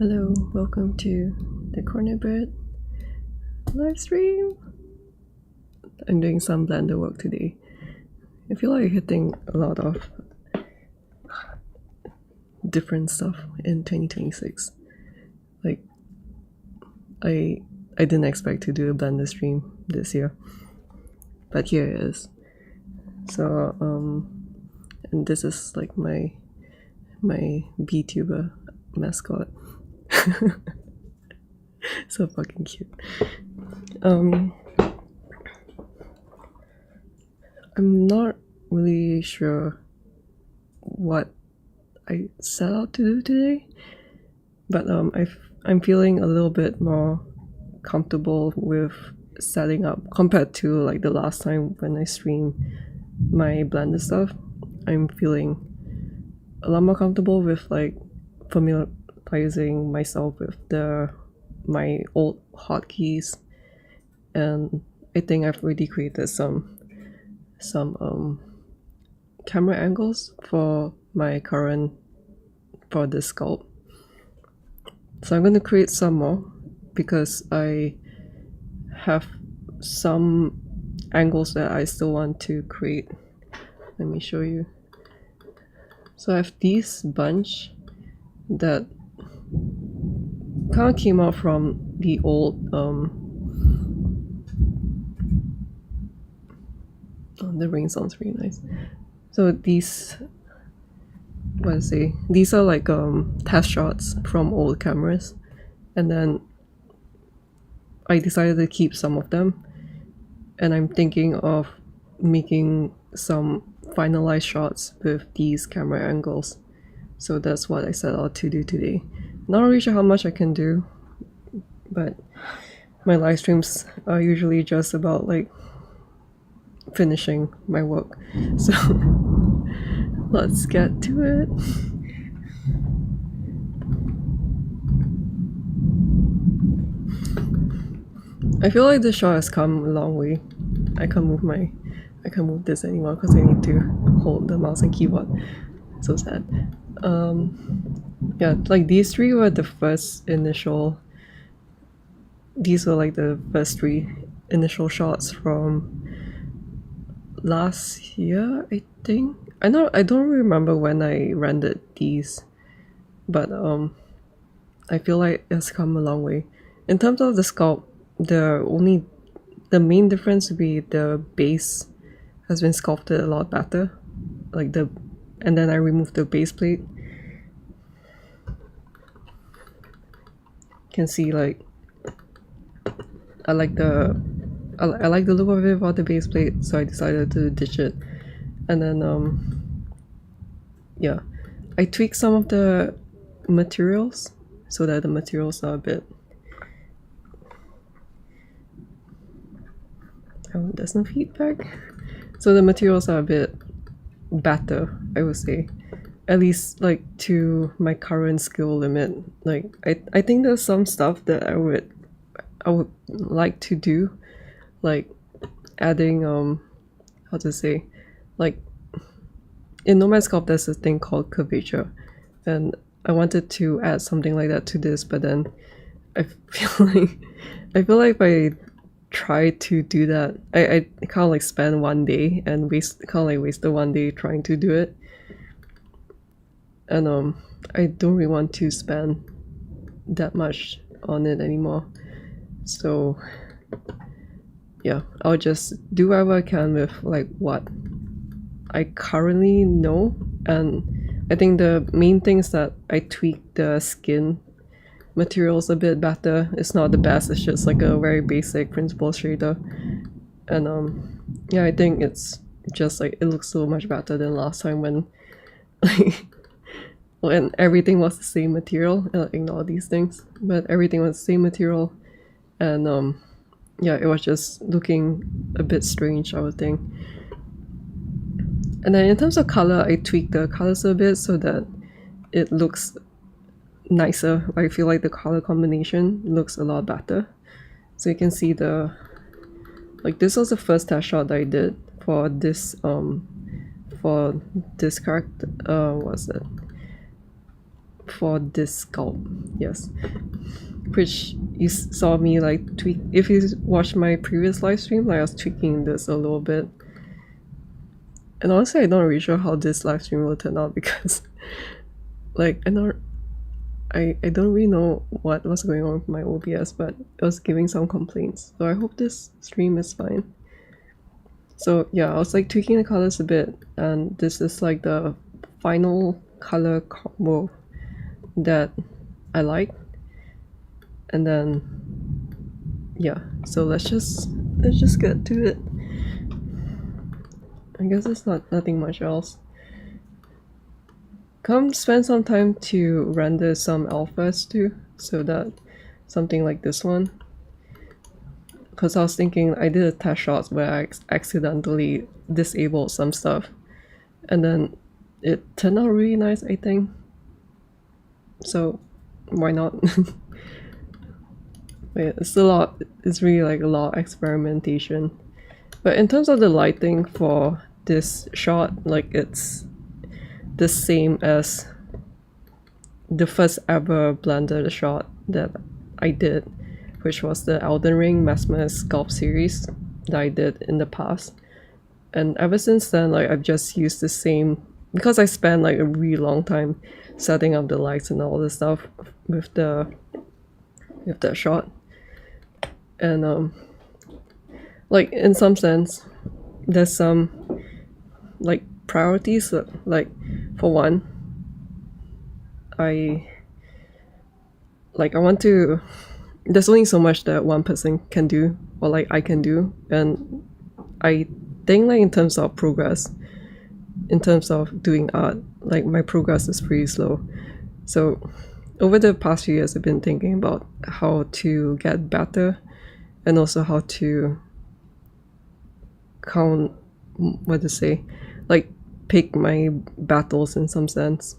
Hello, welcome to the Corner Bird live stream. I'm doing some Blender work today. I feel like hitting a lot of different stuff in 2026. Like, I didn't expect to do a Blender stream this year, but here it is. So and this is like my VTuber mascot. So fucking cute. I'm not really sure what I set out to do today, but I'm feeling a little bit more comfortable with setting up compared to like the last time when I streamed my Blender stuff. I'm feeling a lot more comfortable with like familiarizing myself with my old hotkeys, and I think I've already created some camera angles for this sculpt. So I'm going to create some more because I have some angles that I still want to create. Let me show you. So I have these bunch that kind of came out from the old oh, the rain sounds really nice. So these these are like test shots from old cameras, and then I decided to keep some of them, and I'm thinking of making some finalized shots with these camera angles. So that's what I set out to do today. Not really sure how much I can do, but my live streams are usually just about like finishing my work. So let's get to it. I feel like the shot has come a long way. I can't move this anymore because I need to hold the mouse and keyboard. So sad. Yeah, like these three were the first initial. These were like the first three initial shots from last year, I think. I don't remember when I rendered these, but I feel like it's come a long way. In terms of the sculpt, the main difference would be the base has been sculpted a lot better, and then I removed the base plate. You can see like I like the look of it without the base plate, so I decided to ditch it. And then yeah, I tweaked some of the materials so that the materials are a bit. Oh, there's no feedback. So the materials are a bit better, I would say. At least like to my current skill limit. Like I think there's some stuff that I would like to do, like adding how to say, like in Nomad Sculpt there's a thing called curvature, and I wanted to add something like that to this, but then I feel like if I try to do that, I kind of like spend one day and wasted one day trying to do it, and I don't really want to spend that much on it anymore. So yeah, I'll just do whatever I can with like what I currently know. And I think the main thing is that I tweaked the skin materials a bit better. It's not the best, it's just like a very basic principal shader, and yeah, I think it's just like it looks so much better than last time when like when everything was the same material. Ignore these things, but everything was the same material, and yeah, it was just looking a bit strange, I would think. And then in terms of color, I tweaked the colors a bit so that it looks nicer. I feel like the color combination looks a lot better. So you can see this was the first test shot that I did for this character. What's it? for this sculpt, yes, which you saw me like tweak. If you watched my previous live stream, like I was tweaking this a little bit. And honestly, I'm not really sure how this live stream will turn out because like I don't really know what was going on with my OBS, but it was giving some complaints. So I hope this stream is fine. So yeah, I was like tweaking the colors a bit, and this is like the final color combo that I like. And then yeah, so let's just get to it. I guess it's nothing much else. Come spend some time to render some alphas too, so that something like this one. Because I was thinking, I did a test shot where I accidentally disabled some stuff, and then it turned out really nice, I think. So why not? It's a lot. It's really like a lot of experimentation. But in terms of the lighting for this shot, like it's the same as the first ever blended shot that I did, which was the Elden Ring Nomad Sculpt series that I did in the past. And ever since then, like I've just used the same, because I spent like a really long time setting up the lights and all this stuff with the shot. And like in some sense, there's some like priorities. Like for one, I want to, there's only so much that one person can do, or like I can do, and I think like in terms of progress, in terms of doing art, like my progress is pretty slow. So over the past few years, I've been thinking about how to get better, and also how to count, what to say, like pick my battles in some sense.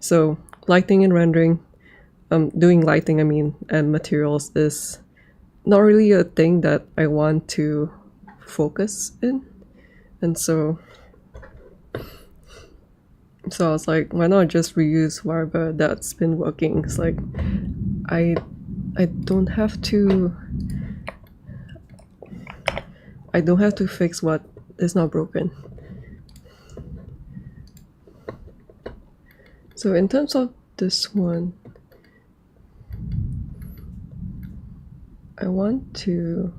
So lighting and rendering, doing lighting, I mean, and materials is not really a thing that I want to focus in. And so I was like, why not just reuse whatever that's been working? It's like I don't have to fix what is not broken. So in terms of this one, I want to,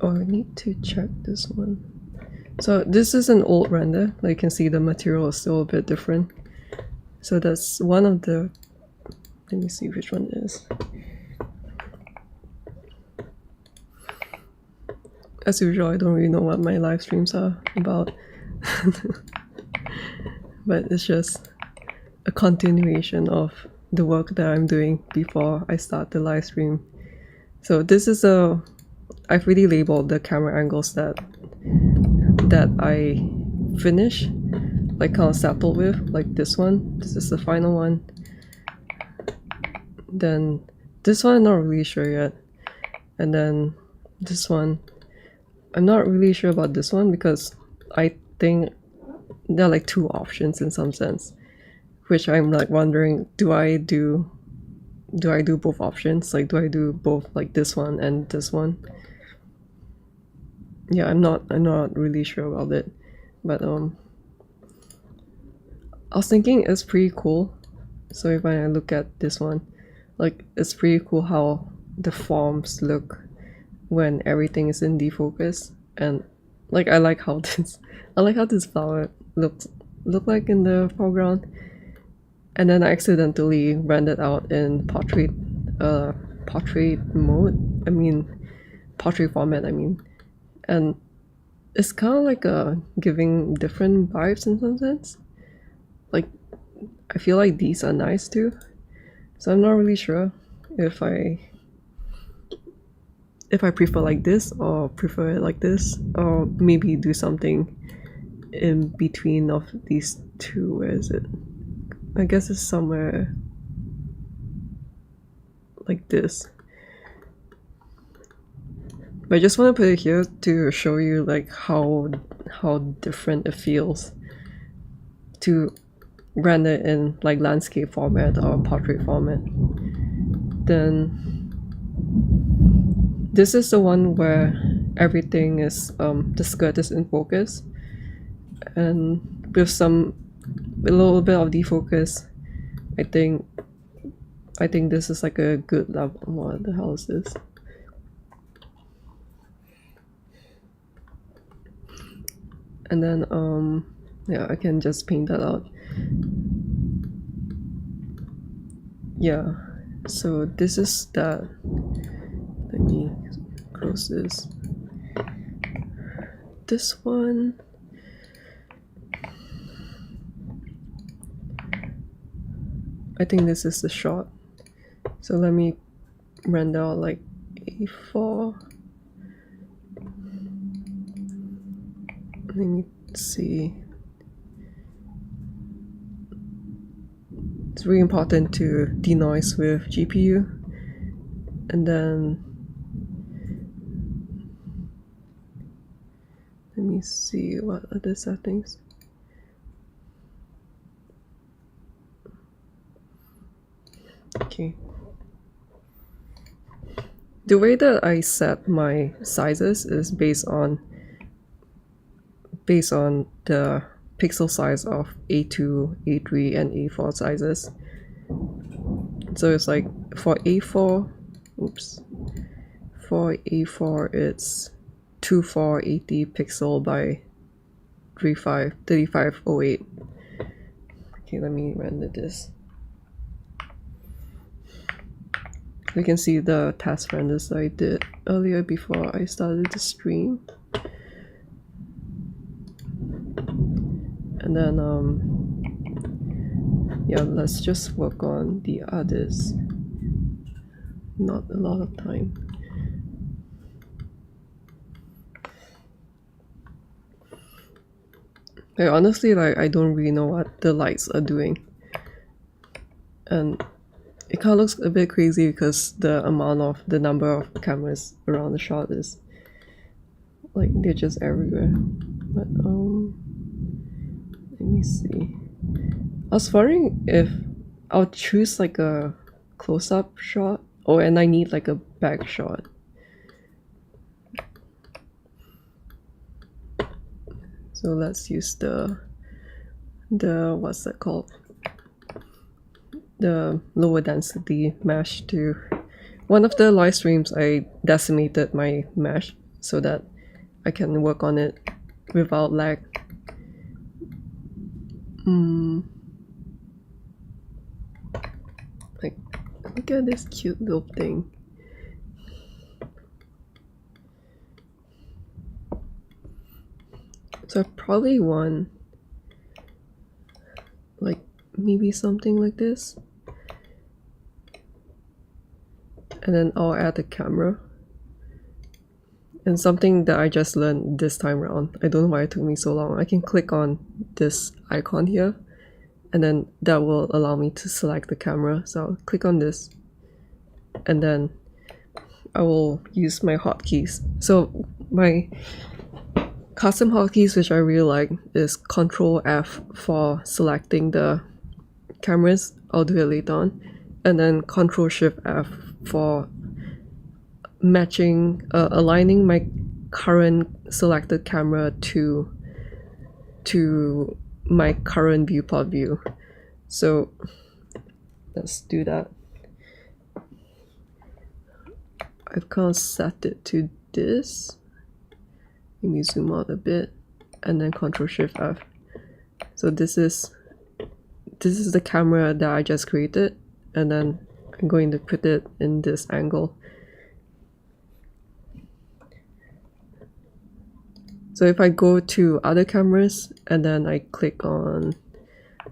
I need to check this one. So this is an old render. Like you can see the material is still a bit different. So that's one of the, let me see which one it is. As usual, I don't really know what my live streams are about. But it's just a continuation of the work that I'm doing before I start the live stream. So this is I've really labeled the camera angles that I finish, like kind of settled with, like this one. This is the final one. Then this one I'm not really sure yet. And then this one, I'm not really sure about this one because I think there are like two options in some sense, which I'm like wondering, do I do both options? Like do I do both like this one and this one? Yeah, I'm not really sure about it. But I was thinking it's pretty cool. So if I look at this one, like it's pretty cool how the forms look when everything is in defocus. And like I like how this flower look like in the foreground. And then I accidentally rendered out in portrait mode. I mean portrait format, I mean. And it's kind of like giving different vibes in some sense. Like I feel like these are nice too. So I'm not really sure if I prefer like this or prefer it like this, or maybe do something in between of these two. Where is it? I guess it's somewhere like this. But I just want to put it here to show you like how different it feels to render in like landscape format or portrait format. Then this is the one where everything is the skirt is in focus, and with a little bit of defocus. I think this is like a good level. What the hell is this? And then yeah, I can just paint that out. Yeah, so this is that. Let me close this. This one, I think this is the shot. So let me render out like A4. Let me see. It's really important to denoise with GPU. And then let me see what other settings. Okay. The way that I set my sizes is based on the pixel size of A2, A3, and A4 sizes. So it's like for A4, for A4 it's 2480 pixel by 3508. Okay, let me render this. You can see the test renders that I did earlier before I started the stream. And then yeah, let's just work on the others. Not a lot of time. Like, honestly, like I don't really know what the lights are doing, and it kind of looks a bit crazy because the number of cameras around the shot is like they're just everywhere. But let me see. I was wondering if I'll choose like a close-up shot, and I need like a back shot. So let's use the what's that called? The lower density mesh to. One of the live streams I decimated my mesh so that I can work on it without lag. Like, look at this cute little thing. So I probably want like maybe something like this, and then I'll add the camera. And something that I just learned this time around, I don't know why it took me so long. I can click on this icon here, and then that will allow me to select the camera. So I'll click on this, and then I will use my hotkeys. So my custom hotkeys, which I really like, is Control F for selecting the cameras. I'll do it later on. And then Control Shift F for matching, aligning my current selected camera to my current viewport view. So let's do that. I've kind of set it to this. Let me zoom out a bit, and then Control Shift F. So this is the camera that I just created, and then I'm going to put it in this angle. So if I go to other cameras and then I click on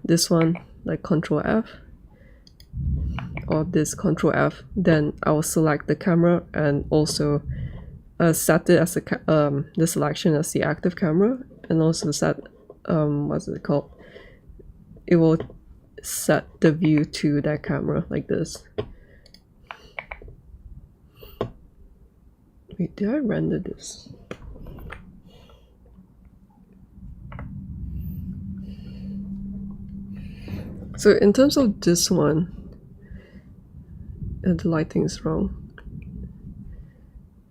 this one, like Control F, or this Control F, then I will select the camera and also set it as the selection as the active camera, and also set what's it called? It will set the view to that camera like this. Wait, did I render this? So in terms of this one, the lighting is wrong.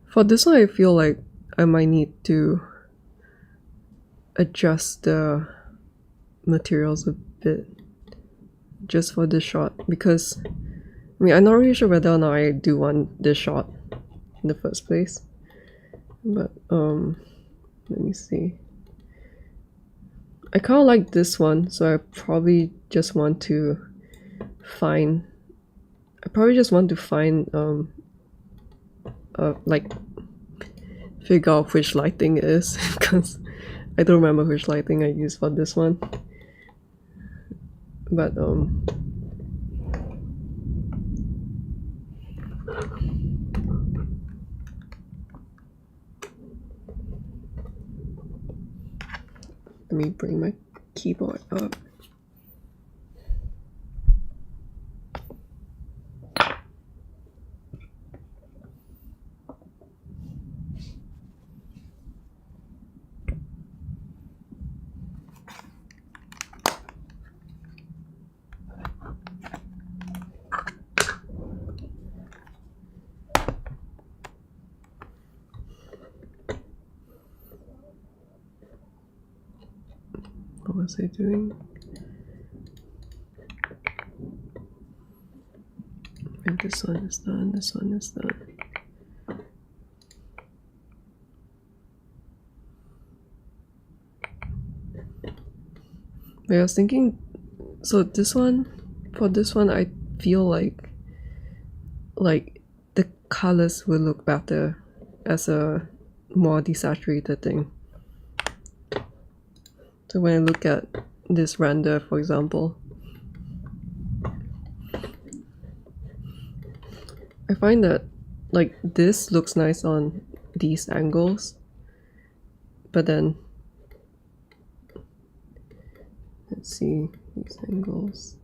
For this one, I feel like I might need to adjust the materials a bit just for this shot, because I mean, I'm not really sure whether or not I do want this shot in the first place. But let me see. I kind of like this one, so I probably just want to find like figure out which lighting it is because I don't remember which lighting I used for this one. But let me bring my keyboard up. What was I doing? And this one is done, this one is done. I was thinking, so this one, for this one, I feel like the colors will look better as a more desaturated thing. So when I look at this render, for example, I find that like this looks nice on these angles, but then let's see these angles.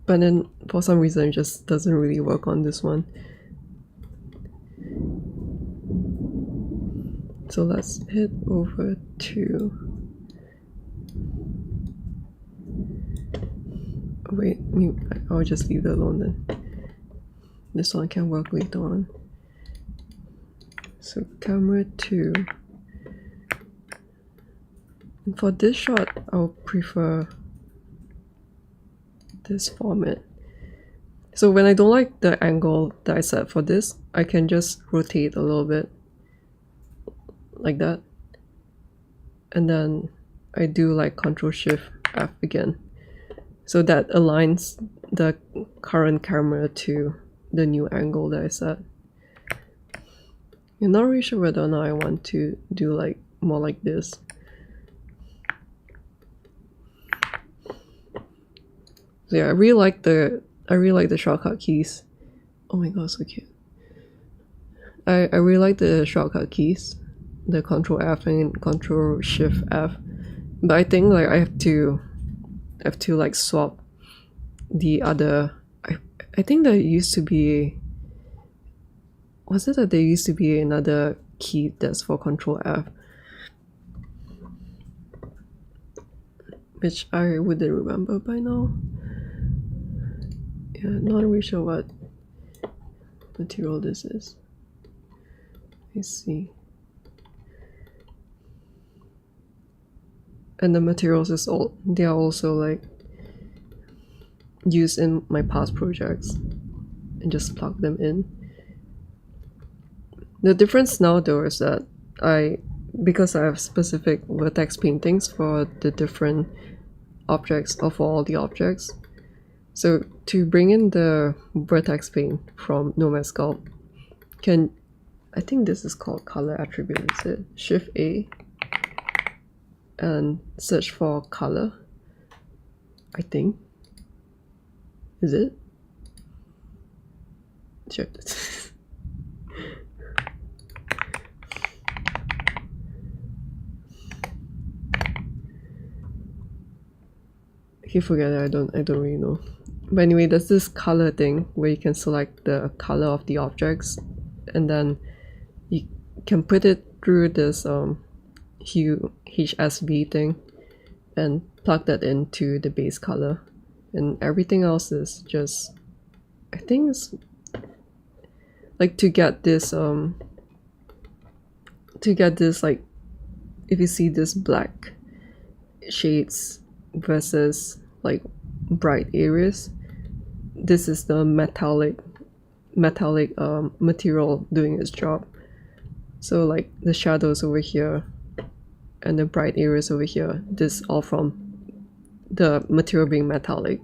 But then for some reason it just doesn't really work on this one. So let's head over to, wait, I'll just leave it alone then. This one can work later on. So camera 2. And for this shot, I'll prefer this format. So when I don't like the angle that I set for this, I can just rotate a little bit like that, and then I do like Ctrl+Shift+F again, so that aligns the current camera to the new angle that I set. I'm not really sure whether or not I want to do like more like this. So yeah, I really like the shortcut keys. Oh my god, so cute. I really like the shortcut keys, the Ctrl+F and Ctrl+Shift+F, but I think like I have to like swap the other. I think there used to be, was it that there used to be another key that's for Ctrl+F, which I wouldn't remember by now. Yeah, not really sure what material this is. Let's see. And the materials they are also like used in my past projects, and just plug them in. The difference now though is that because I have specific vertex paintings for the different objects, or for all the objects, so to bring in the vertex paint from Nomad Sculpt, I think this is called color attribute, is it? Shift A and search for color, I think. Is it? Sure. I forget it, I don't really know. But anyway, there's this color thing where you can select the color of the objects, and then you can put it through this hue HSV thing, and plug that into the base color, and everything else is just, I think it's like to get this like, if you see this black shades versus like bright areas, this is the metallic material doing its job. So like the shadows over here and the bright areas over here, this all from the material being metallic.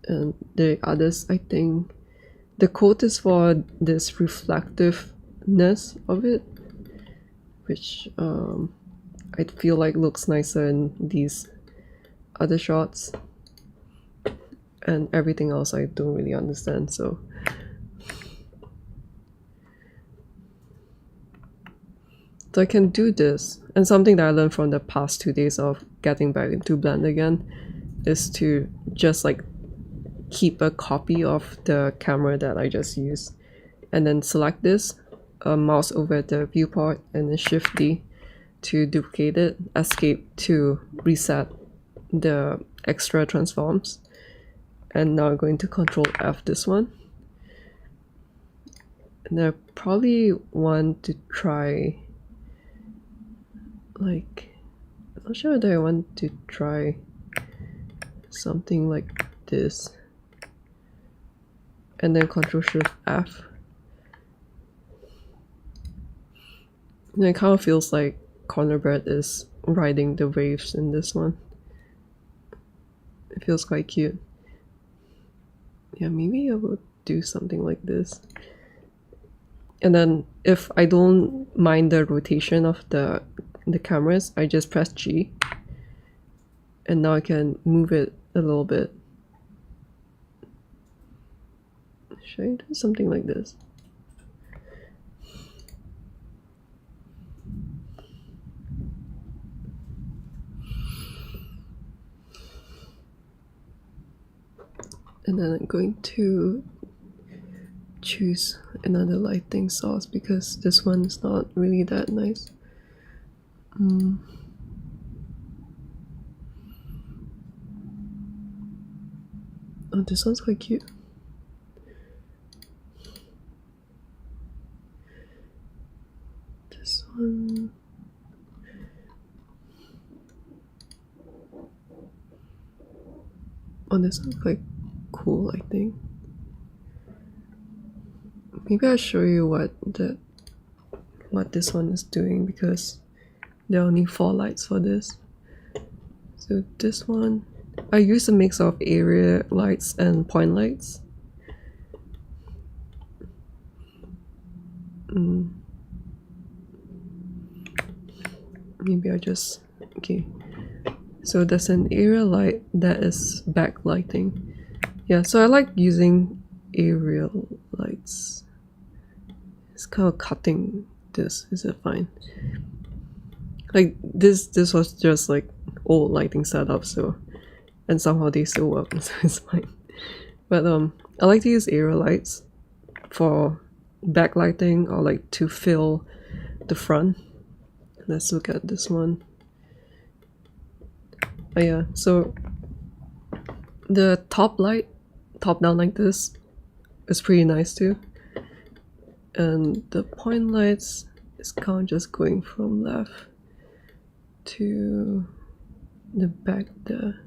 And the others, I think the coat is for this reflectiveness of it, which I feel like looks nicer in these other shots. And everything else I don't really understand, so I can do this. And something that I learned from the past 2 days of getting back into Blender again is to just like keep a copy of the camera that I just used, and then select this, mouse over the viewport, and then Shift D to duplicate it, Escape to reset the extra transforms, and now I'm going to Control F this one. And I probably want to try, like, I'm not sure that I want to try something like this, and then Control Shift F. And it kind of feels like Cornerbread is riding the waves in this one. It feels quite cute. Yeah, maybe I would do something like this. And then if I don't mind the rotation of the cameras, I just press G, and now I can move it a little bit. Should I do something like this? And then I'm going to choose another lighting source because this one is not really that nice. Oh, this one's quite cute. This one. Oh, this one's quite cool, I think. Maybe I'll show you what this one is doing, because there are only 4 lights for this. So this one, I use a mix of area lights and point lights. Maybe I just, okay. So there's an area light that is backlighting. Yeah, so I like using aerial lights. It's kind of cutting this. Is it fine? Like this was just like old lighting setup, so, and somehow they still work, so it's fine. But I like to use aerial lights for backlighting or like to fill the front. Let's look at this one. Oh yeah, so the top light, top down like this, is pretty nice too. And the point lights is kind of just going from left to the back there.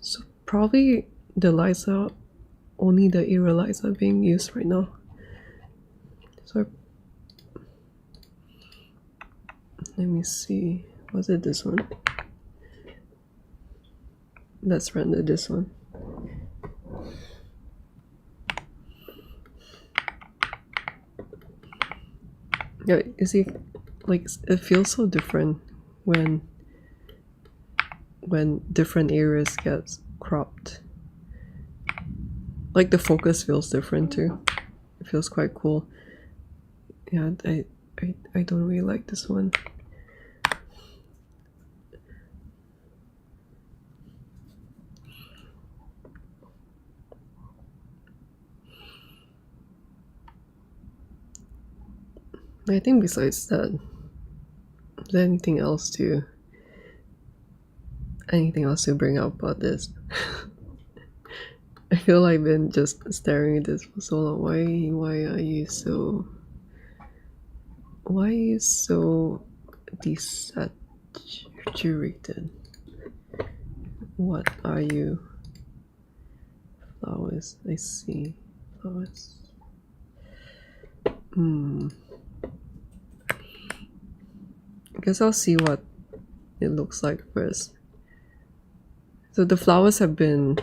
So probably the lights are, only the area lights are being used right now. So let me see, was it this one? Let's render this one. Yeah, you see, like it feels so different when different areas get cropped. Like the focus feels different too. It feels quite cool. Yeah, I don't really like this one. I think besides that, Is there anything else to bring up about this? I feel like I've been just staring at this for so long. Why are you so desaturated? What are you? Flowers. I see. Flowers. I guess I'll see what it looks like first. So the flowers have been...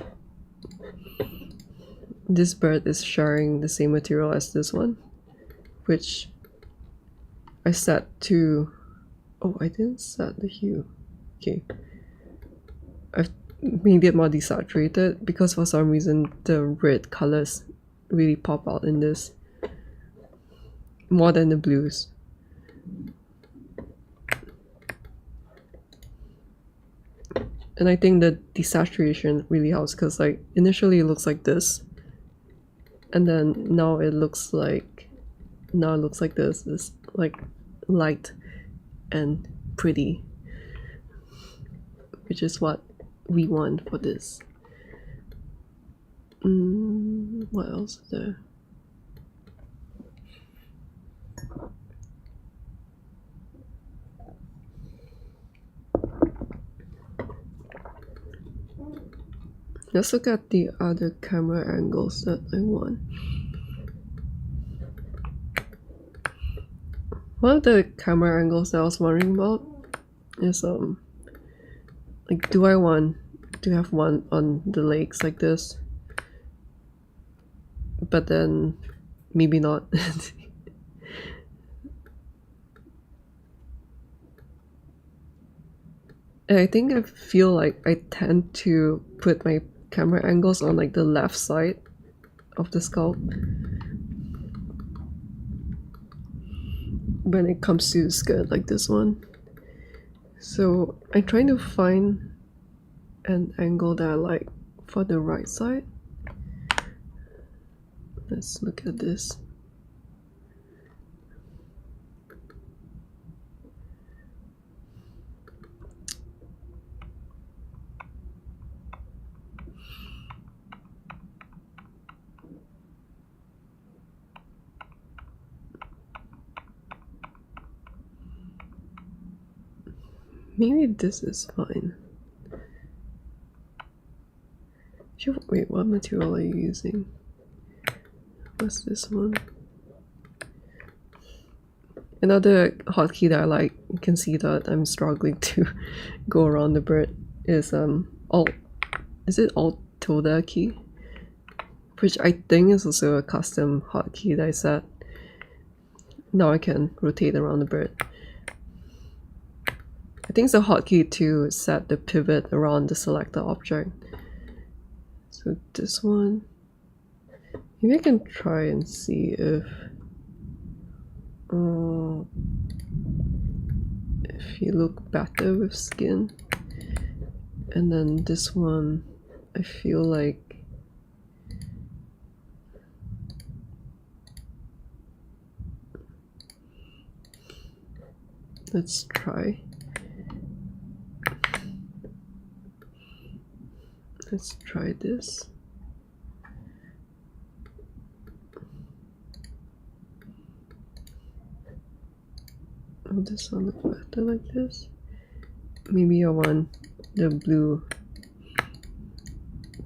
This bird is sharing the same material as this one, which I set to... Oh, I didn't set the hue. Okay. I've made it more desaturated because for some reason the red colors really pop out in this more than the blues. And I think the desaturation really helps because like initially it looks like this, and then now it looks like this. It's like light and pretty, which is what we want for this. What else is there? Let's look at the other camera angles that I want. One of the camera angles that I was wondering about is like, do I want to have one on the legs like this? But then maybe not. And I think I feel like I tend to put my camera angles on like the left side of the sculpt when it comes to skirt like this one. So I'm trying to find an angle that I like for the right side. Let's look at this. Maybe this is fine. Wait, what material are you using? What's this one? Another hotkey that I like, you can see that I'm struggling to go around the bird, is Alt. Is it Alt tilde key? Which I think is also a custom hotkey that I set. Now I can rotate around the bird. I think it's a hotkey to set the pivot around the selected object. So this one, maybe I can try and see if you look better with skin. And then this one, I feel like let's try. Let's try this. Oh, this one look better like this. Maybe I want the blue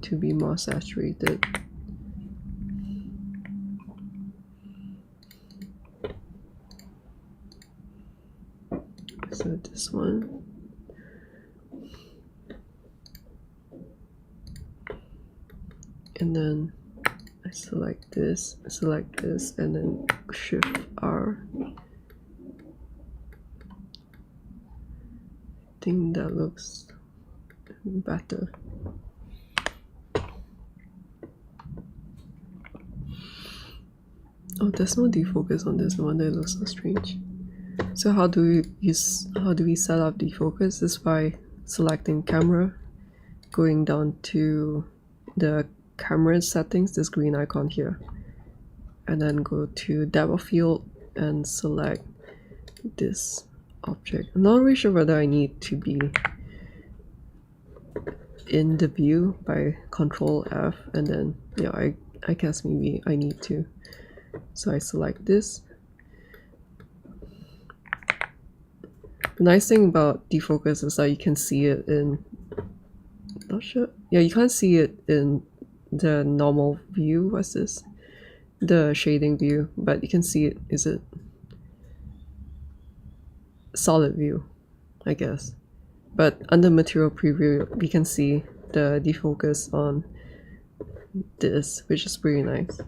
to be more saturated. So this one. And then I select this, and then Shift R. I think that looks better. Oh, there's no defocus on this one. That looks so strange. So how do we set up defocus? Is by selecting camera, going down to the camera settings, this green icon here, and then go to depth of field and select this object. I'm not really sure whether I need to be in the view by Control F, and then yeah, I guess maybe I need to. So I select this. The nice thing about defocus is that you can see it in, not sure, yeah, you can't see it in the normal view. What's this? The shading view, but you can see it. Is it solid view? I guess. But under material preview, we can see the defocus on this, which is pretty nice.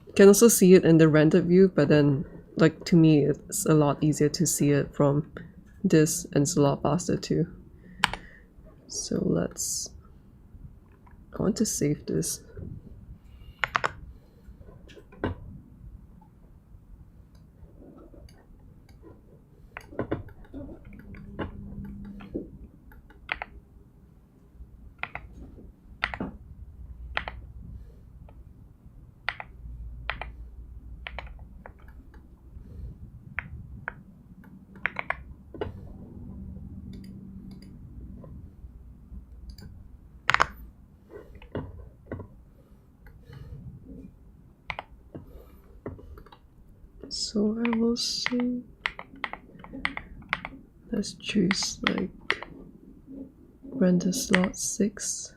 You can also see it in the rendered view, but then, like, to me, it's a lot easier to see it from this, and it's a lot faster too. So I want to save this. So I will say, let's choose like render slot 6.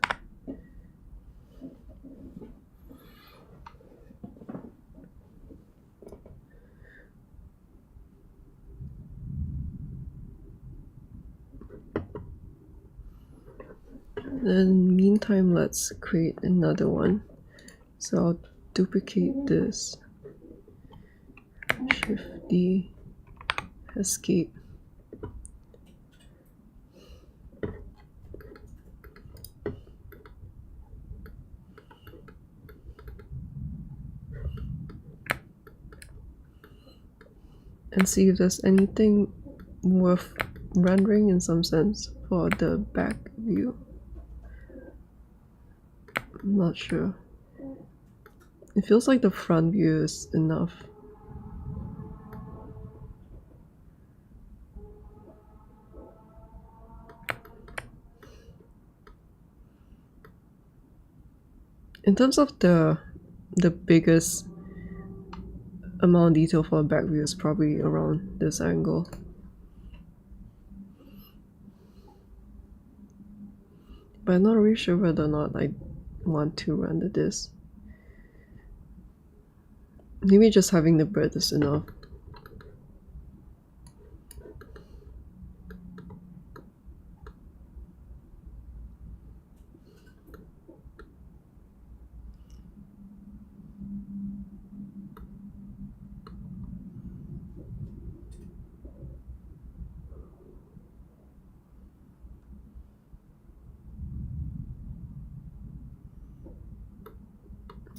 Then meantime, let's create another one. So I'll duplicate this, Shift D, escape. And see if there's anything worth rendering in some sense for the back view. I'm not sure. It feels like the front view is enough. In terms of the biggest amount of detail for a back view is probably around this angle. But I'm not really sure whether or not I want to render this. Maybe just having the breadth is enough.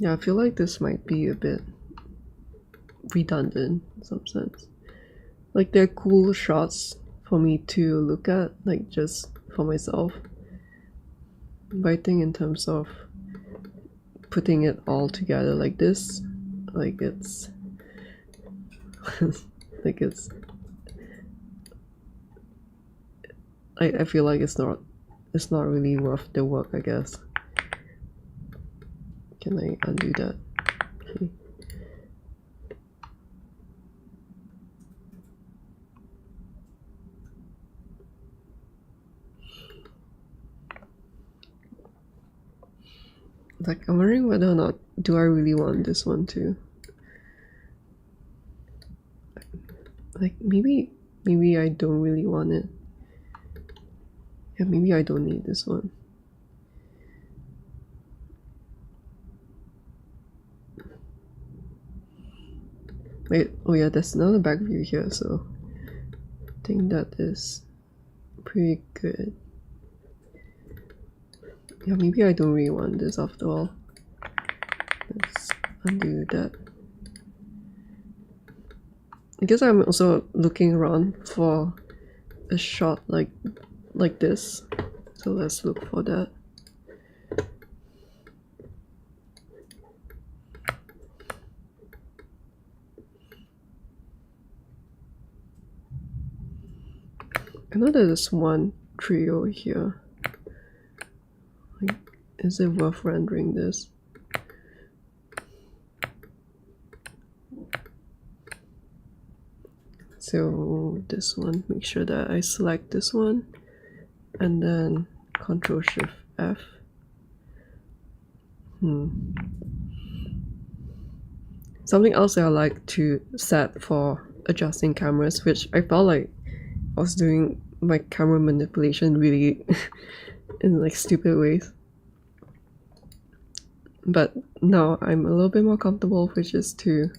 Yeah, I feel like this might be a bit redundant in some sense. Like, they're cool shots for me to look at, like just for myself. But I think in terms of putting it all together like this, like it's like I feel like it's not really worth the work, I guess. Can I undo that? Okay. Like, I'm wondering whether or not do I really want this one too. Like, maybe I don't really want it. Yeah, maybe I don't need this one. Wait, oh yeah, there's another back view here, so I think that is pretty good. Yeah, maybe I don't really want this after all. Let's undo that. I guess I'm also looking around for a shot like this. So let's look for that. I know there's one trio here. Like, is it worth rendering this? So this one, make sure that I select this one and then Ctrl Shift F. Something else that I like to set for adjusting cameras, which I felt like I was doing my camera manipulation really in like stupid ways. But now I'm a little bit more comfortable, which is to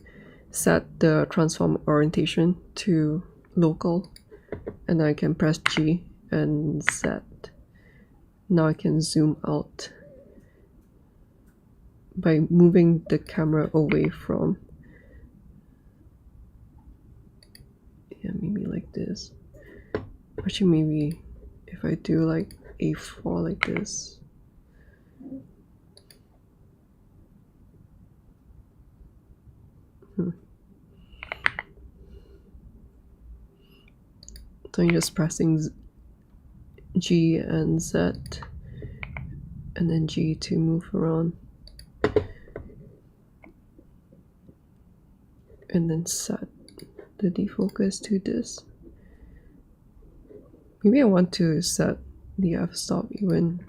set the transform orientation to local, and I can press G and Z. Now I can zoom out by moving the camera away from, yeah, maybe like this. Actually, maybe if I do like A4 like this. So I'm just pressing G and Z, and then G to move around, and then set the defocus to this. Maybe I want to set the f-stop even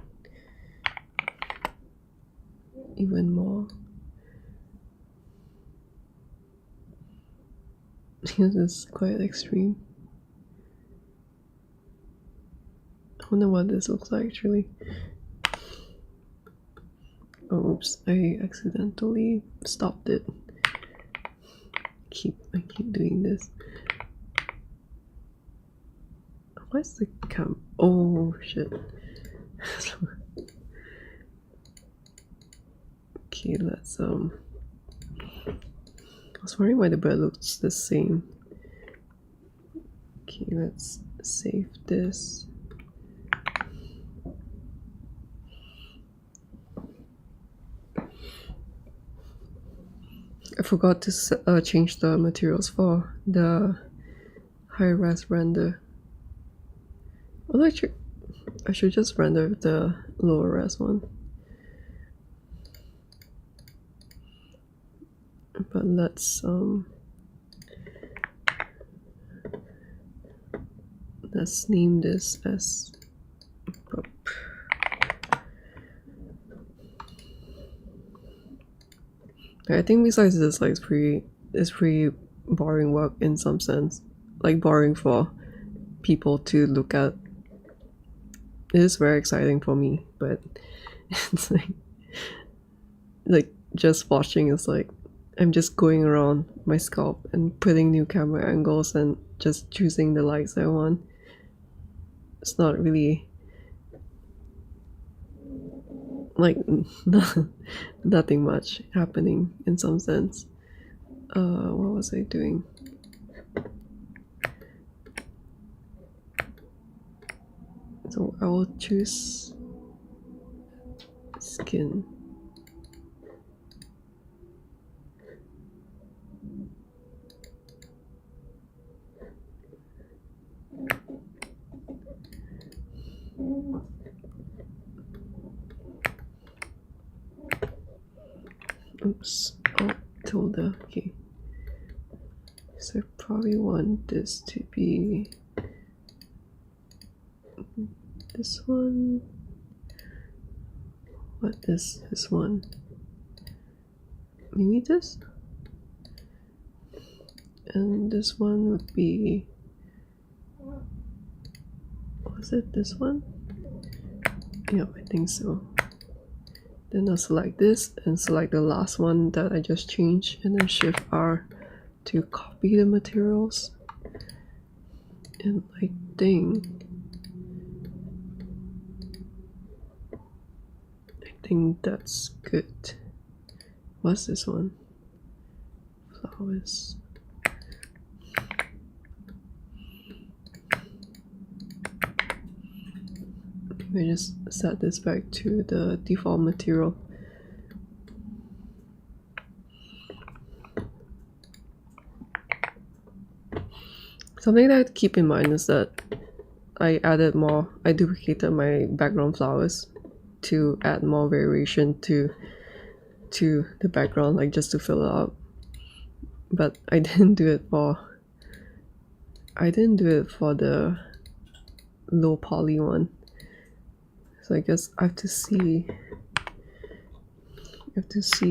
more. This is quite extreme. I wonder what this looks like actually. Oh, oops, I accidentally stopped it. I keep doing this. Why's the cam? Oh shit. Okay, let's I was wondering why the bird looks the same. Okay, let's save this. I forgot to change the materials for the high-res render. Although I should just render the lower res one. But let's name this as I think besides this, like, it's pretty boring work in some sense. Like, boring for people to look at. It is very exciting for me, but it's like just watching is like I'm just going around my sculpt and putting new camera angles and just choosing the lights I want. It's not really like nothing much happening in some sense. What was I doing? So I will choose skin. Oops, tilde, okay. So I probably want this to be this one. What is this one? Maybe this? And this one would be, was it this one? Yeah, I think so. Then I'll select this and select the last one that I just changed, and then Shift R to copy the materials. And I think that's good. What's this one? Flowers. We just set this back to the default material. Something that I keep in mind is that I duplicated my background flowers to add more variation to the background, like just to fill it up. But I didn't do it for the low poly one. So I guess I have to see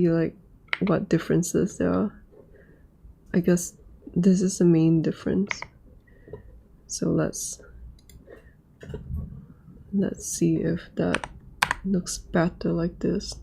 like what differences there are. I guess this is the main difference. So let's see if that looks better like this.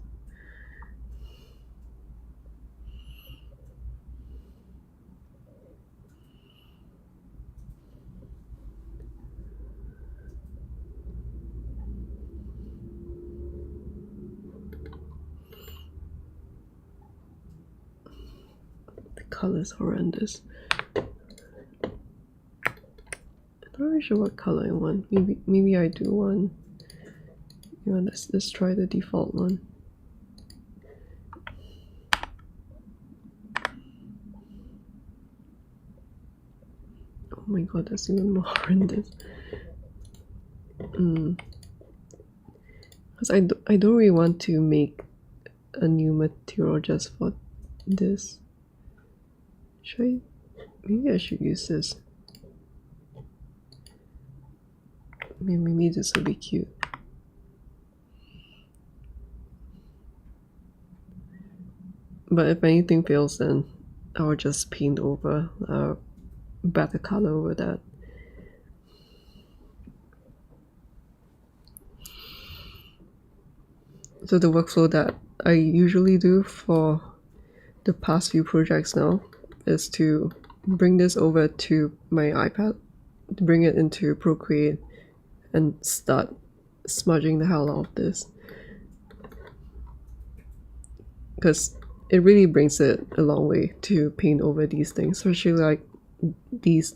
The color is horrendous. I'm not really sure what color I want. Maybe I do one. You know, let's try the default one. Oh my god, that's even more horrendous. Because I don't really want to make a new material just for this. Maybe I should use this. Maybe this will be cute. But if anything fails, then I'll just paint over better color over that. So the workflow that I usually do for the past few projects now is to bring this over to my iPad, bring it into Procreate, and start smudging the hell out of this. Because it really brings it a long way to paint over these things, especially like these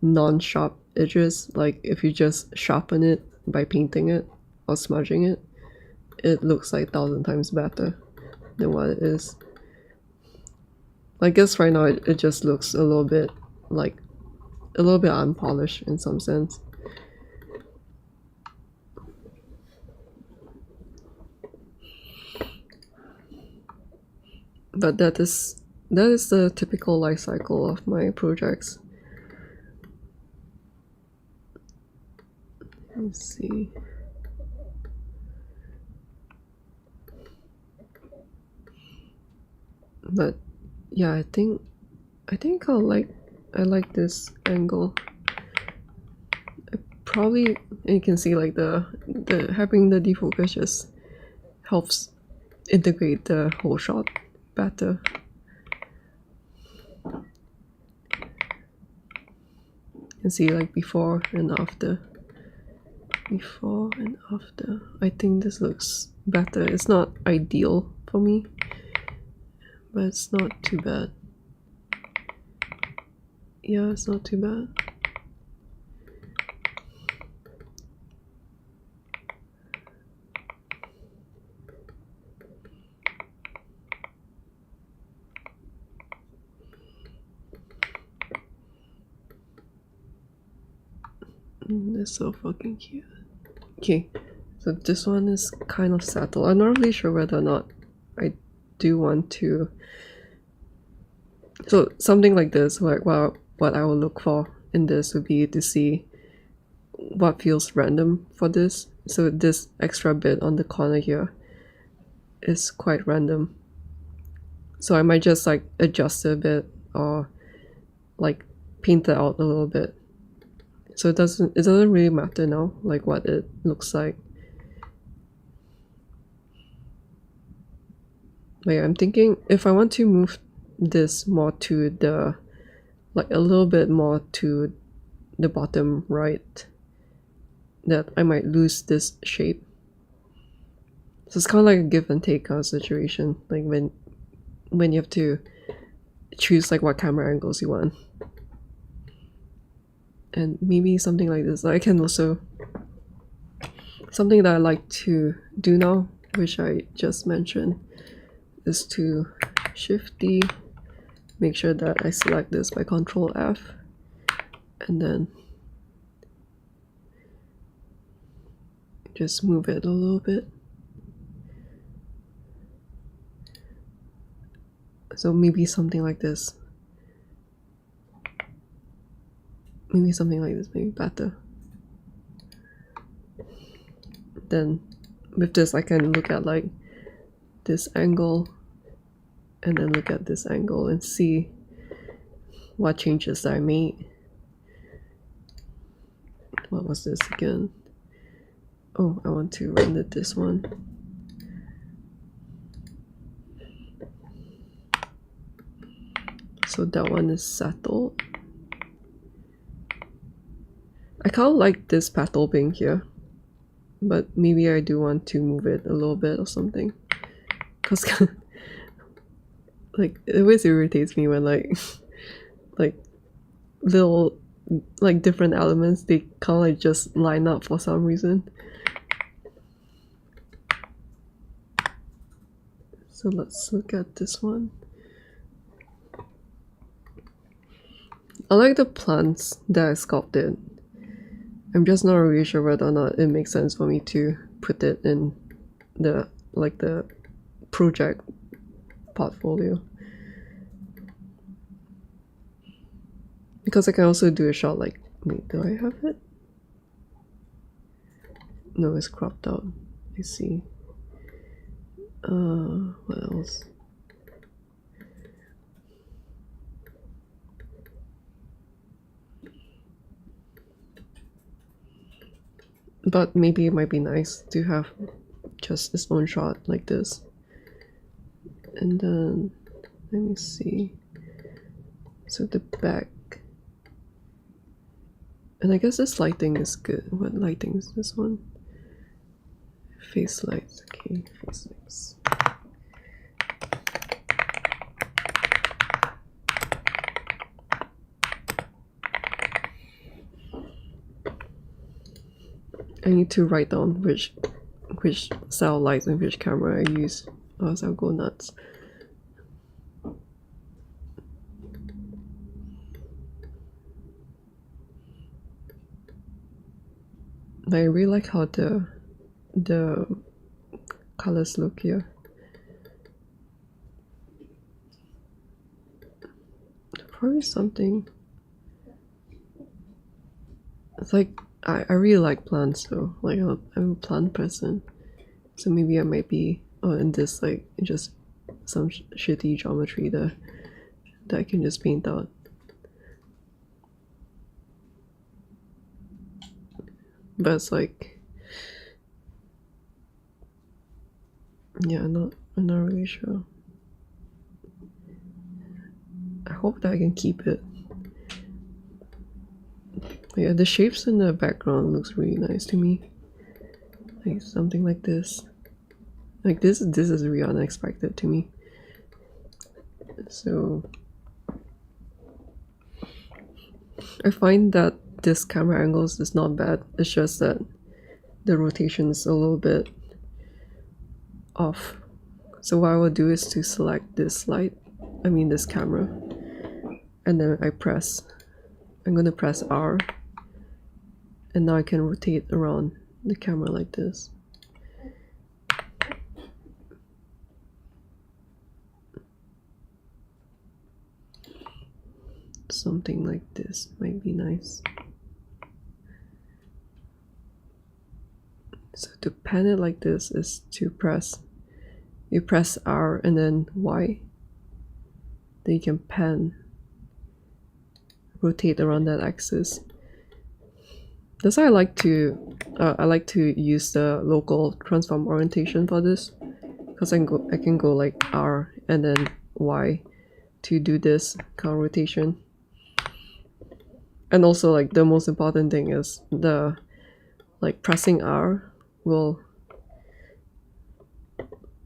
non-sharp edges. Like if you just sharpen it by painting it or smudging it, it looks like 1,000 times better than what it is. I guess right now it just looks a little bit unpolished in some sense. But that is the typical life cycle of my projects. Let's see. But yeah, I think I like this angle. And you can see like the having the defocus just helps integrate the whole shot better. You can see like before and after. I think this looks better. It's not ideal for me, but it's not too bad. Yeah, it's not too bad. That's so fucking cute. Okay, so this one is kind of subtle. I'm not really sure whether or not I do want to. So something like this, like what I will look for in this would be to see what feels random for this. So this extra bit on the corner here is quite random. So I might just like adjust it a bit or like paint it out a little bit. So it doesn't really matter now, like what it looks like. Like I'm thinking if I want to move this more to the, like a little bit more to the bottom right, that I might lose this shape. So it's kind of like a give and take kind of situation, like when you have to choose like what camera angles you want. And maybe something like this. I can also, something that I like to do now, which I just mentioned, is to Shift D, make sure that I select this by Control F, and then just move it a little bit. So maybe something like this. Maybe something like this, maybe better. Then with this I can look at like this angle and then look at this angle and see what changes I made. What was this again? Oh, I want to render this one. So that one is settled. I kind of like this petal being here, but maybe I do want to move it a little bit or something. Cause like it always irritates me when like little like different elements, they kind of like just line up for some reason. So let's look at this one. I like the plants that I sculpted. I'm just not really sure whether or not it makes sense for me to put it in the the project portfolio. Because I can also do a shot like, wait, do I have it? No, it's cropped out. I see. What else? But maybe it might be nice to have just its own shot like this. And then, let me see. So the back. And I guess this lighting is good. What lighting is this one? Face lights. Okay, face lights. I need to write down which cell lights and which camera I use, or else I'll go nuts. But I really like how the colors look here. Probably something. It's like I really like plants though. Like I'm a plant person, so maybe I might be in this like just some shitty geometry that I can just paint out. But it's like, yeah, I'm not really sure. I hope that I can keep it. Yeah, the shapes in the background looks really nice to me. Like something like this. Like this is really unexpected to me. So I find that this camera angles is not bad. It's just that the rotation is a little bit off. So what I will do is to select this light, this camera, and then I'm gonna press R, and now I can rotate around the camera like this. Something like this might be nice. So to pan it like this is to you press R and then Y. Then you can pan, rotate around that axis. That's why I like to use the local transform orientation for this, because I can go like R and then Y to do this kind of rotation. And also like the most important thing is the pressing R will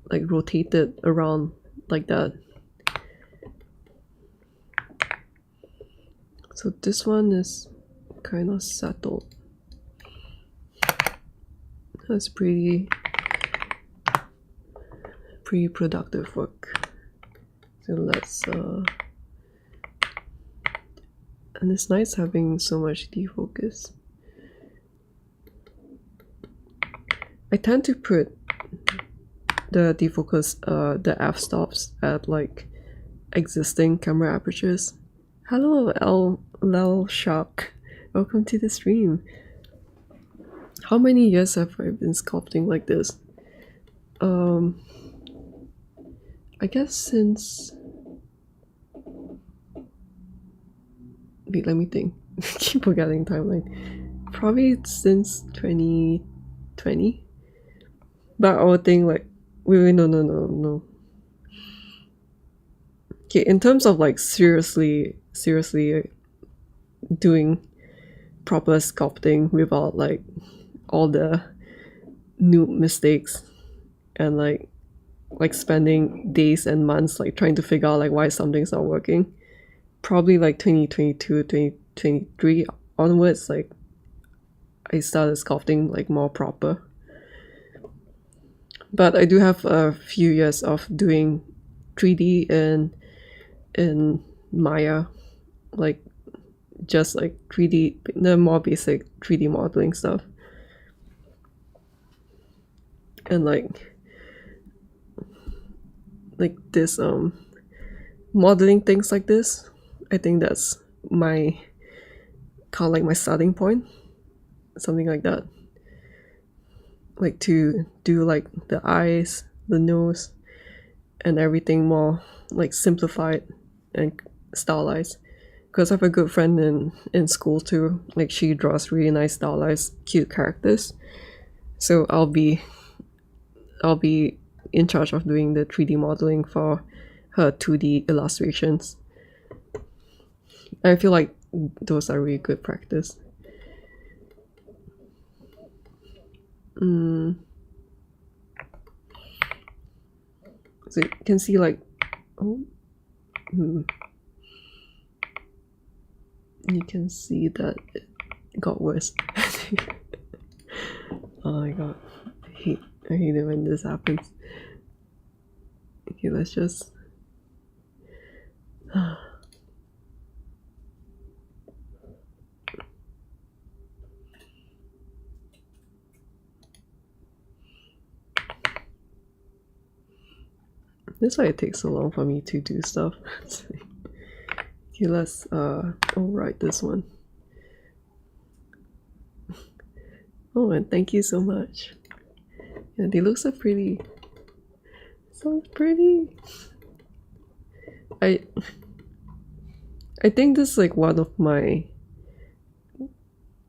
like rotate it around like that. So this one is kind of settled. That's pretty productive work. So let's and it's nice having so much defocus. I tend to put the defocus, the f-stops at like existing camera apertures. Hello, Lel Shark. Welcome to the stream. How many years have I been sculpting like this? I guess since... Wait, let me think. Keep forgetting timeline. Probably since 2020. But I would think like... Wait, no. Okay, in terms of like seriously doing proper sculpting without like all the noob mistakes and like spending days and months like trying to figure out like why something's not working, probably like 2022 2023 onwards, like I started sculpting like more proper. But I do have a few years of doing 3D in Maya, like just like 3D, the more basic 3D modeling stuff. And like this modeling things like this, I think that's my kind of like my starting point, something like that. Like to do like the eyes, the nose, and everything more like simplified and stylized. Because I have a good friend in school too, like she draws really nice stylized cute characters, so I'll be in charge of doing the 3D modeling for her 2D illustrations. I feel like those are really good practice. So you can see like, you can see that it got worse. Oh my god, I hate it when this happens. Okay, let's just... That's why it takes so long for me to do stuff. Okay, let's overwrite this one. Oh, and thank you so much. Yeah, they look so pretty. So pretty. I think this is like one of my...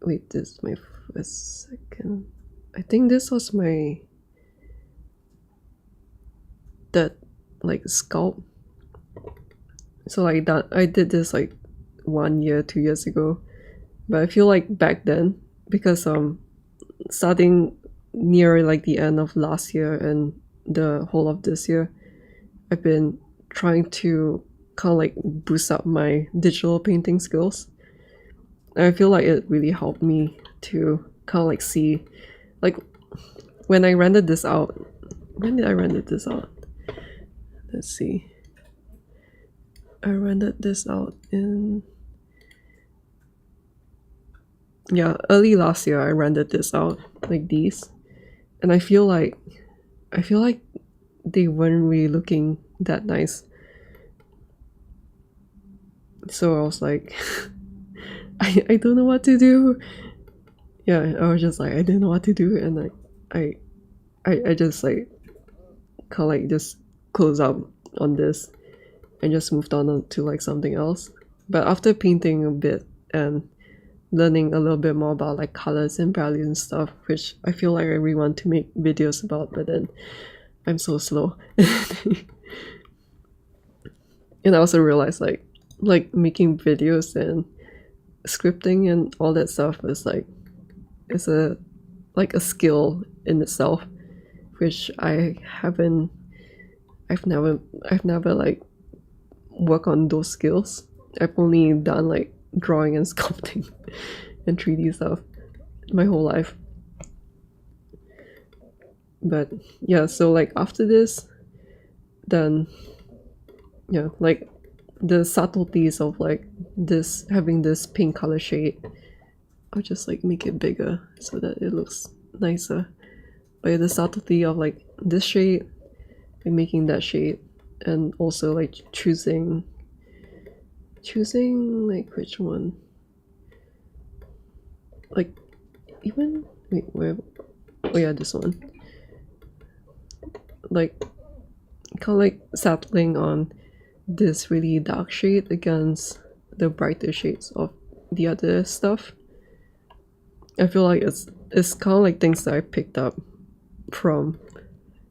Wait, this is my first second. I think this was my... that like sculpt. So like that, I did this like 1 year, 2 years ago. But I feel like back then, because starting near like the end of last year and the whole of this year, I've been trying to kind of like boost up my digital painting skills. And I feel like it really helped me to kind of like see, like when I rendered this out. When did I render this out? Let's see. I rendered this out in... yeah, early last year I rendered this out, like these. And I feel like they weren't really looking that nice. So I was like, I don't know what to do. Yeah, I was just like, I didn't know what to do, and like I just like kind of like just closed up on this and just moved on to like something else. But after painting a bit and learning a little bit more about like colors and values and stuff, which I feel like I really want to make videos about, but then I'm so slow. And I also realized like making videos and scripting and all that stuff is like, it's a skill in itself, which I've never like worked on those skills. I've only done like drawing and sculpting and 3D stuff my whole life. But yeah, so like after this, then yeah, like the subtleties of like this, having this pink color shade, I'll just like make it bigger so that it looks nicer. by the subtlety of like this shade and making that shade, and also like choosing like which one, like even wait where, oh yeah, this one, like kind of like settling on this really dark shade against the brighter shades of the other stuff. I feel like it's kind of like things that I picked up from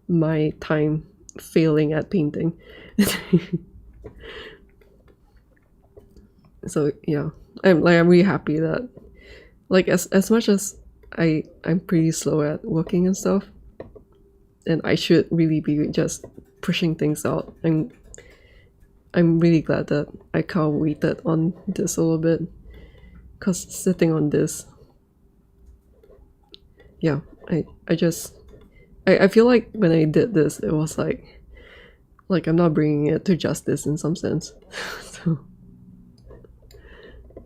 my time failing at painting. So yeah, I'm really happy that like as much as I'm pretty slow at working and stuff, and I should really be just pushing things out. I'm really glad that I kind of waited on this a little bit, because sitting on this, yeah, I feel like when I did this, it was like I'm not bringing it to justice in some sense. So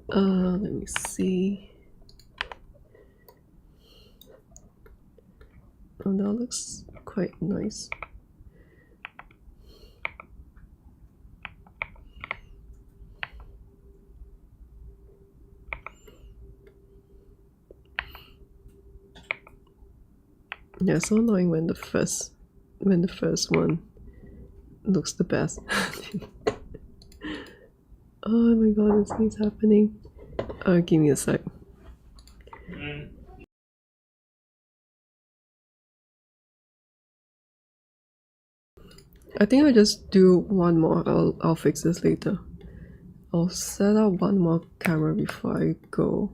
let me see. Oh, that looks quite nice. Yeah, so annoying when the first one looks the best. Oh my god, this thing's happening. Give me a sec. I think I'll just do one more. I'll fix this later. I'll set up one more camera before I go.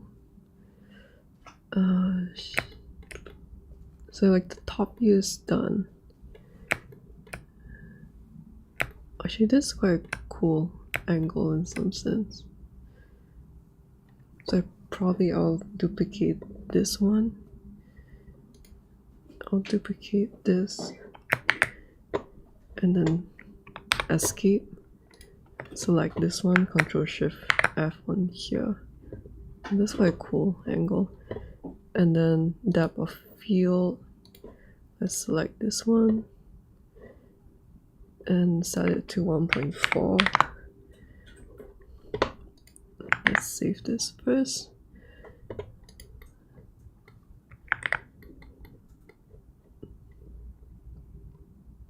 So like the top view is done. Actually, this is quite a cool angle in some sense. So I'll duplicate this one. I'll duplicate this and then escape. Select this one, Control Shift F1 here. And that's quite a cool angle. And then depth of field. Let's select this one and set it to 1.4. Let's save this first.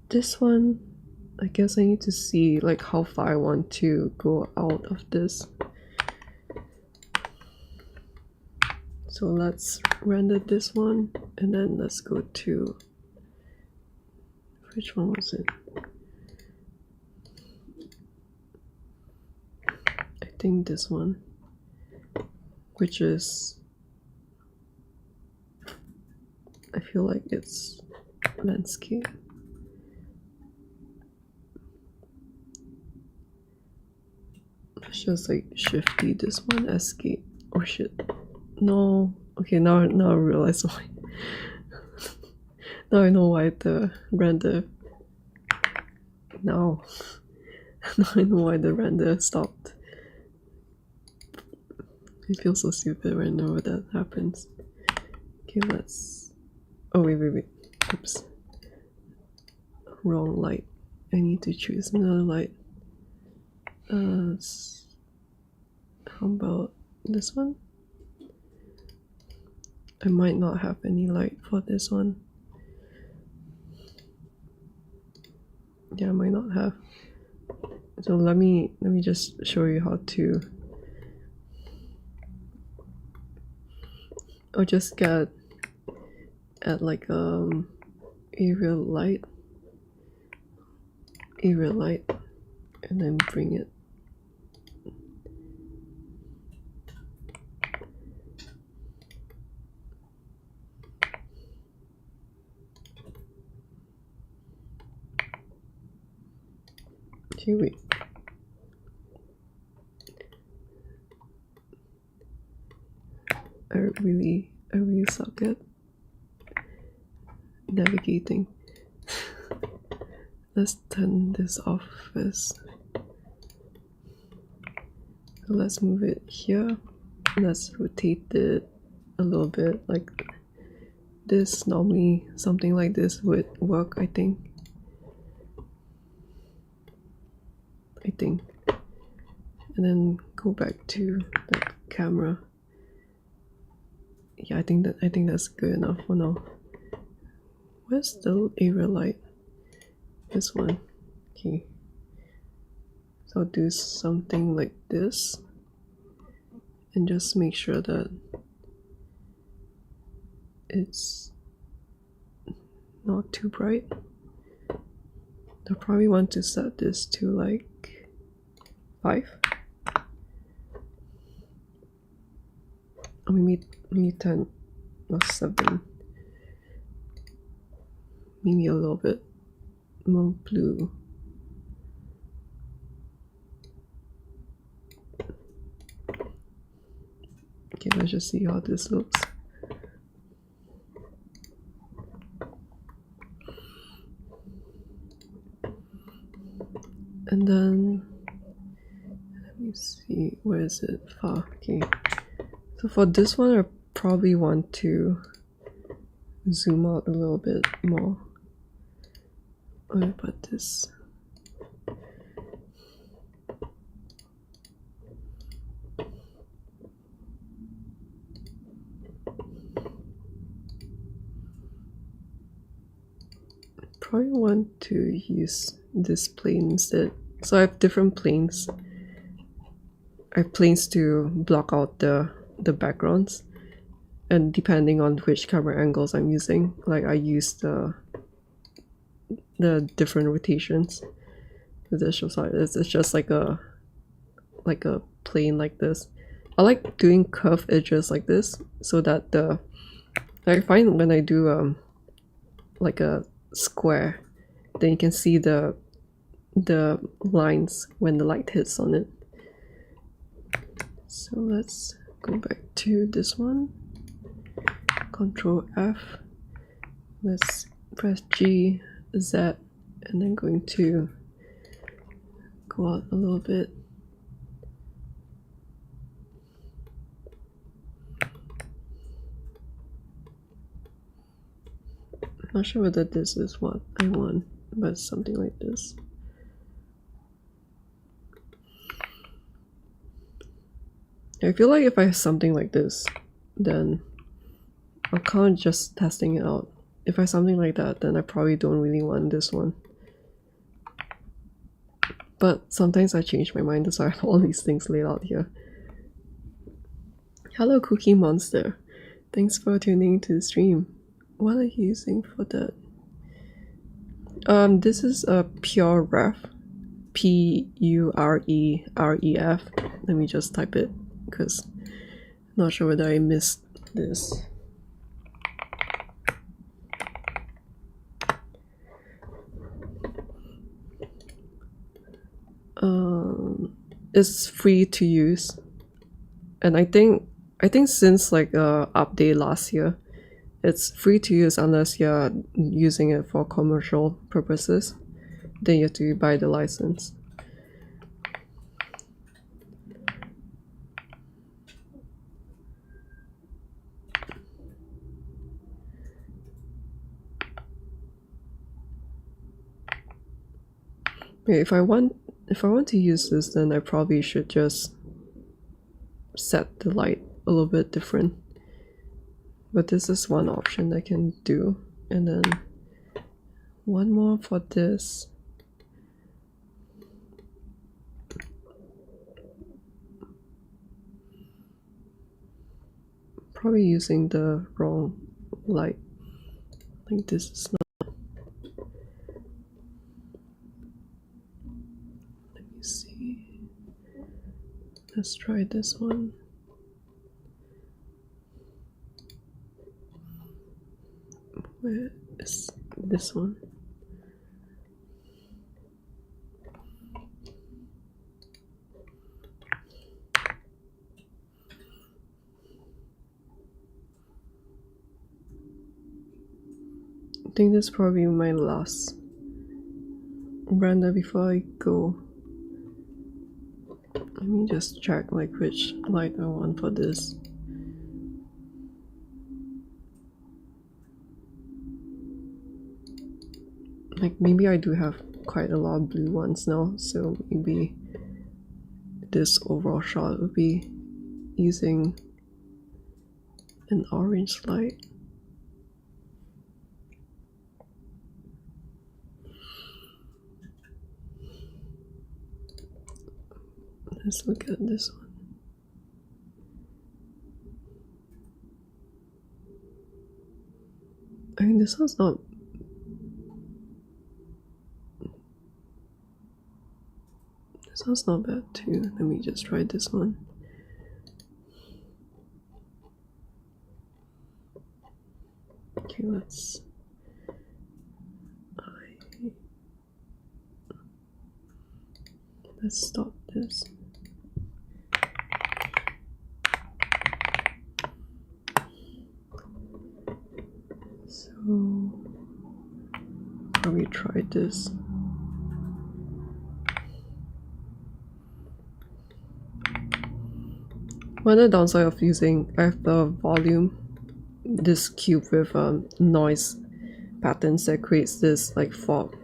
This one, I guess I need to see like how far I want to go out of this. So let's render this one, and then let's go to, which one was it? I think this one, which is, I feel like it's landscape. Let's just like shifty this one, escape. Oh shit. No. Okay, now I realize why. Now I know why the render. Now I know why the render stopped. It feels so stupid whenever that happens. Okay, let's. Oh wait. Oops. Wrong light. I need to choose another light. How about this one? I might not have any light for this one. Yeah, I might not have. So let me just show you how to. I'll just add like area light, and then bring it. Okay, wait. I really suck at navigating. Let's turn this off first. So let's move it here. Let's rotate it a little bit, like this normally, something like this would work, I think. And then go back to the camera. Yeah, I think that's good enough for now. Where's the area light? This one. Okay. So I'll do something like this and just make sure that it's not too bright. I'll probably want to set this to like 5. Or maybe 10 or 7. Maybe a little bit more blue. Okay, let's just see how this looks. And then let me see, where is it? Far. Okay. So for this one, I probably want to zoom out a little bit more. What about this? Probably want to use this plane instead. So I have different planes. I have planes to block out the backgrounds, and depending on which camera angles I'm using, like I use the different rotations. This shows how it is. It's just like a plane like this. I like doing curved edges like this so that I find when I do like a square, then you can see the lines when the light hits on it. So let's go back to this one. Control F. Let's press G, Z, and then going to go out a little bit. Not sure whether this is what I want, but something like this. I feel like if I have something like this, then I'll kind of just testing it out. If I have something like that, then I probably don't really want this one. But sometimes I change my mind, that's why I have all these things laid out here. Hello Cookie Monster. Thanks for tuning to the stream. What are you using for that? This is a Pure Ref. P-U-R-E-R-E-F. Let me just type it, because I'm not sure whether I missed this. It's free to use, and I think since like update last year, it's free to use unless you're using it for commercial purposes. Then you have to buy the license. Okay, if I want to use this, then I probably should just set the light a little bit different. But this is one option I can do, and then one more for this. Probably using the wrong light. I think this is not. Let me see. Let's try this one. Where is this one? I think this is probably my last render before I go. Let me just check like which light I want for this. Like maybe I do have quite a lot of blue ones now, so maybe this overall shot would be using an orange light. Let's look at this one. I mean, this one's not. This one's not bad too. Let me just try this one. Okay, let's stop this. So probably try this. One of the downside of using, I have the volume, this cube with noise patterns that creates this like fog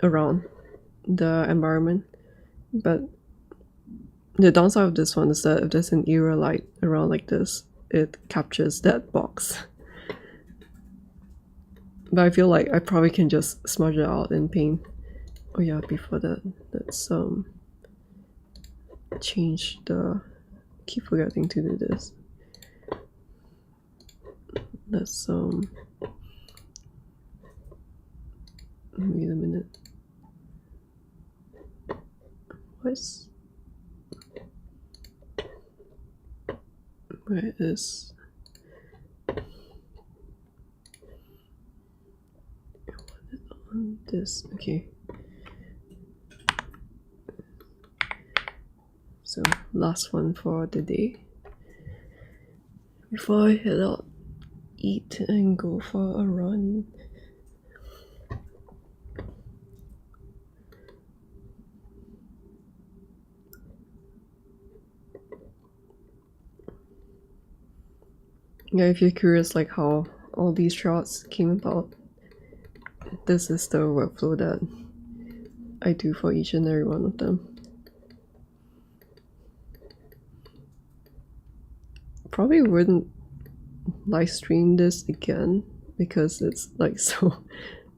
around the environment. But the downside of this one is that if there's an era light around like this, it captures that box. But I feel like I probably can just smudge it out in paint. Oh yeah, before that, let's change the, keep forgetting to do this. Let's wait a minute. Where's, where is, on this, okay. So last one for the day before I head out, eat and go for a run. Yeah, if you're curious like how all these shots came about, this is the workflow that I do for each and every one of them. Probably wouldn't live stream this again because it's like so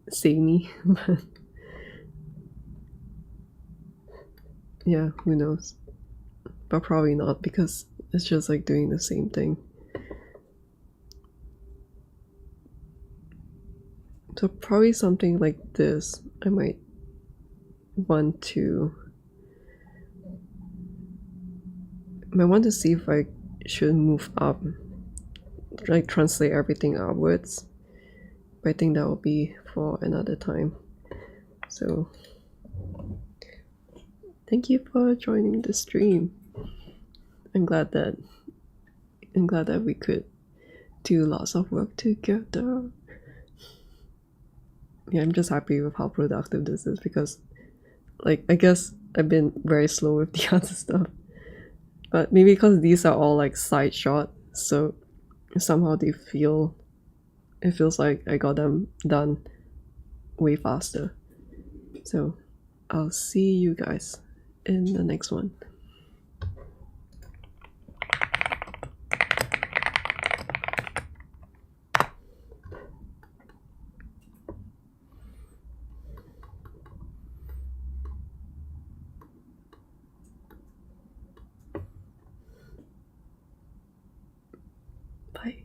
samey, but yeah, who knows. But probably not, because it's just like doing the same thing. So probably something like this, I might want to see if I should move up, like translate everything upwards. But I think that will be for another time. So thank you for joining the stream. I'm glad that we could do lots of work together. Yeah, I'm just happy with how productive this is, because like I guess I've been very slow with the other stuff, but maybe because these are all like side shot, so somehow it feels like I got them done way faster. So I'll see you guys in the next one.